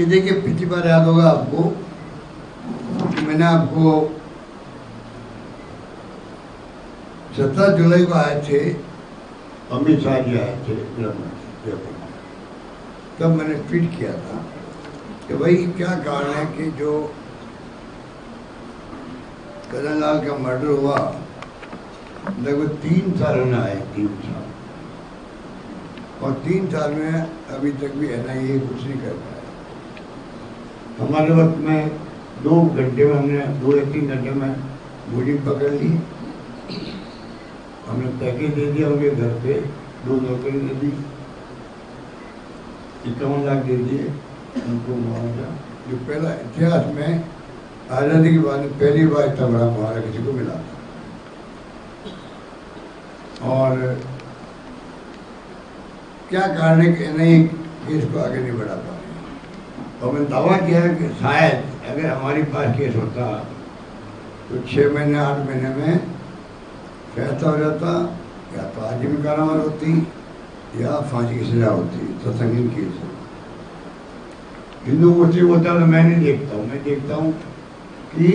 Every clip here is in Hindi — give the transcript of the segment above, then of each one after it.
कि देखिए पिछली बार याद होगा आपको कि मैंने आपको 17 जुलाई को आए थे, अमित शाह जी आए थे जयपुर में। तब मैंने ट्वीट किया था कि भाई क्या कारण है कि जो कन्हैयालाल का मर्डर हुआ लगभग 3 सालों में आए, 3 साल, और 3 साल में अभी तक भी NIA कुछ नहीं कर पाया। हमारे वक्त में 2 घंटे में हमने 2 या 3 घंटे में गोली पकड़ ली, हमने पैकेज दे दिया उनके घर पे, 2 नौकरी दे दी, 51 लाख दे दिए उनको मुआवजा, जो पहला इतिहास में आज़ादी के बाद पहली बार इतना बड़ा मुआवजा किसी को मिला था। और क्या कारण है कि NIA केस को आगे नहीं बढ़ा पा रहे। और मैंने दावा किया कि शायद अगर हमारे पास केस होता तो 6 महीने 8 महीने में फैसला हो जाता, या तो आजीवन कारावास होती या फांसी की सजा होती, तो संगीन केस हो। हिंदू मुस्लिम होता तो मैं नहीं देखता हूँ, मैं देखता हूँ कि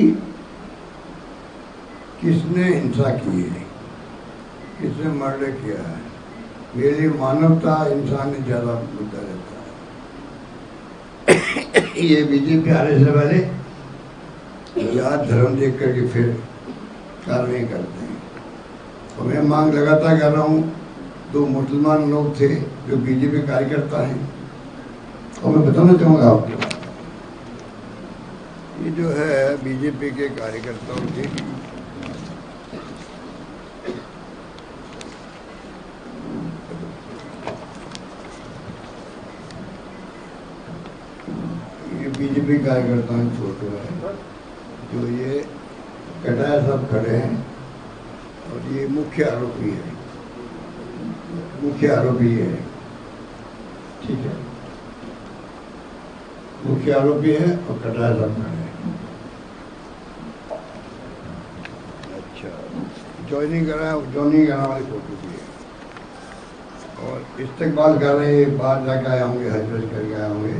किसने हिंसा की है, किसने मर्डर किया है। मेरे लिए मानवता, इंसान ने ज़्यादा मुद्दा रहता है। ये बीजेपी आने से पहले जात धर्म देख करके फिर कार्रवाई करते हैं। और मैं मांग लगातार कर रहा हूँ, 2 मुसलमान लोग थे जो बीजेपी कार्यकर्ता हैं, और मैं बताना चाहूँगा आपको, ये जो है बीजेपी के कार्यकर्ताओं के बीजेपी कार्यकर्ताओं की फोटो है, जो ये कटाया सब खड़े हैं, और ये मुख्य आरोपी है, मुख्य आरोपी है, ठीक है, मुख्य आरोपी है और कटाया सब खड़े हैं। अच्छा, ज्वाइनिंग करा वाली फोटो भी है, और इस्तेकबाल कर रहे हैं, बाहर जाकर आए होंगे, हज करके आए होंगे,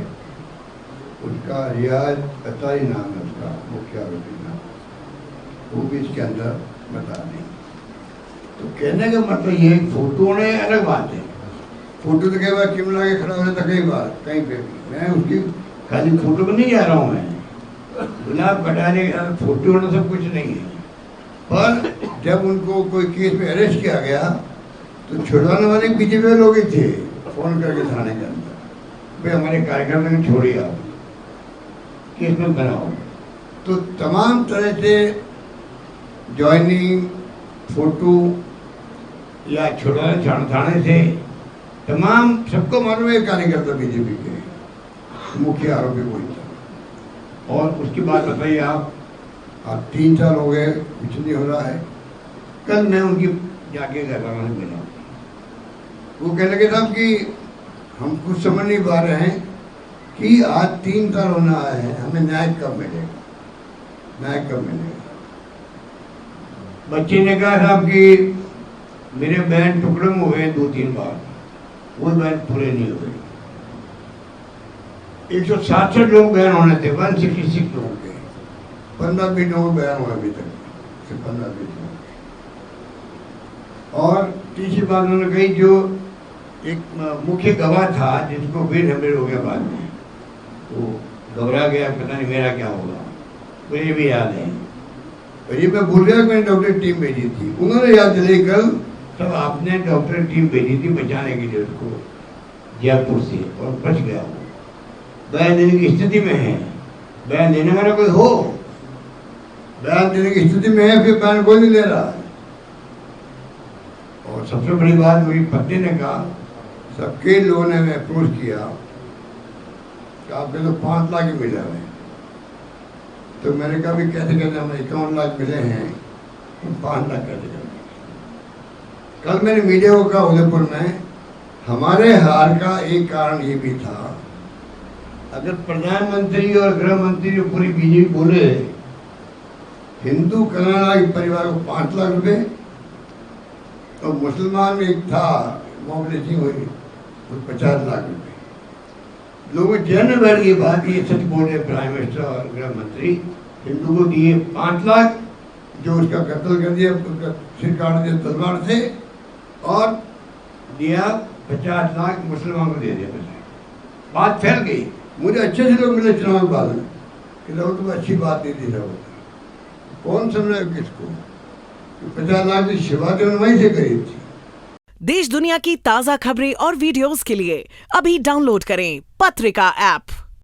उसका रियाज अतारी नाम है उसका, मुख्य आरोपी नाम, वो भी इसके अंदर बता दें। तो कहने का मतलब ये फोटो ने अलग बात है, फोटो तो कई बार चिमला के खड़ा हो जाता, कई बार कहीं पे भी। मैं उसकी खाली फोटो पर नहीं जा रहा हूँ, मैं गुलाब कटाने का फोटो होना सब कुछ नहीं है। पर जब उनको कोई केस में अरेस्ट किया गया तो छुड़वाने वाले बीजेपी लोग ही थे, फोन करके थाने के अंदर, भाई हमारे कार्यकर्ता ने छोड़िए, आप केस में बनाओ। तो तमाम तरह से ज्वाइनिंग, फोटो या छुड़वाने थाने से तमाम सबको मालूम है कार्यकर्ता बीजेपी के मुख्य आरोपी वही था। और उसके बाद बताइए आप 3 साल हो गए, कुछ नहीं हो रहा है। कल मैं उनकी जाके घर में मिला, वो कहने लगे साहब कि हम कुछ समझ नहीं पा रहे हैं कि आज 3 साल होना आए हैं, हमें न्याय कब मिलेगा, न्याय कब मिलेगा। बच्चे ने कहा साहब कि मेरे बहन टुकड़े में हुए 2-3 बार, वो बहन पूरे नहीं हुए। 167 लोग बहन होने थे, 166 लोगों के, 15-20 लोग बहन हुए अभी तक, 15-20 लोग। और तीसरी बात उन्होंने कही, जो एक मुख्य गवाह था जिसको फिर हेमरेज हो गया बाद में, वो घबरा गया, पता नहीं मेरा क्या होगा, मुझे भी याद है। और ये मैं भूल गया, मैंने डॉक्टर टीम भेजी थी, उन्होंने याद दिलाई कल, तब आपने डॉक्टर टीम भेजी थी बचाने के लिए उसको जयपुर से, और बच गया वो। बयान देने की स्थिति में है, बयान देने वाला कोई हो, बयान देने की स्थिति में है, फिर बयान कोई नहीं ले रहा। और सबसे बड़ी बात, मेरी पत्नी ने कहा, सबके लोगों ने अप्रोच किया कि आपके तो 5 लाख ही मिले हैं। तो मैंने कहा भी कैसे कैसे हमें 51 लाख मिले हैं, तो 5 लाख कैसे करेंगे। कल मैंने मीडिया को कहा उदयपुर में, हमारे हार का एक कारण ये भी था, अगर प्रधानमंत्री और गृह मंत्री जो पूरी बीजेपी बोले हिंदू कन्हैयालाल परिवार को 5 लाख रुपए, और मुसलमान में एक था मोबिलिटी हुई 50 लाख रुपए, लोगों चैन में बैठ गई बात, ये सच बोल रहे प्राइम मिनिस्टर और गृह मंत्री। हिंदू को दिए 5 लाख, जो उसका कत्ल कर दिया, उसका सिर काट दिया तलवार से, और दिया 50 लाख मुसलमानों को दे दिया पैसे। बात फैल गई। मुझे अच्छे से लोग मिले चुनाव बाद में कि रहो तुम अच्छी बात नहीं दी रहो। कौन समझा किसको? 50 लाख की शिवा तो वहीं से करी थी। देश दुनिया की ताजा खबरें और वीडियोस के लिए अभी डाउनलोड करें पत्रिका ऐप।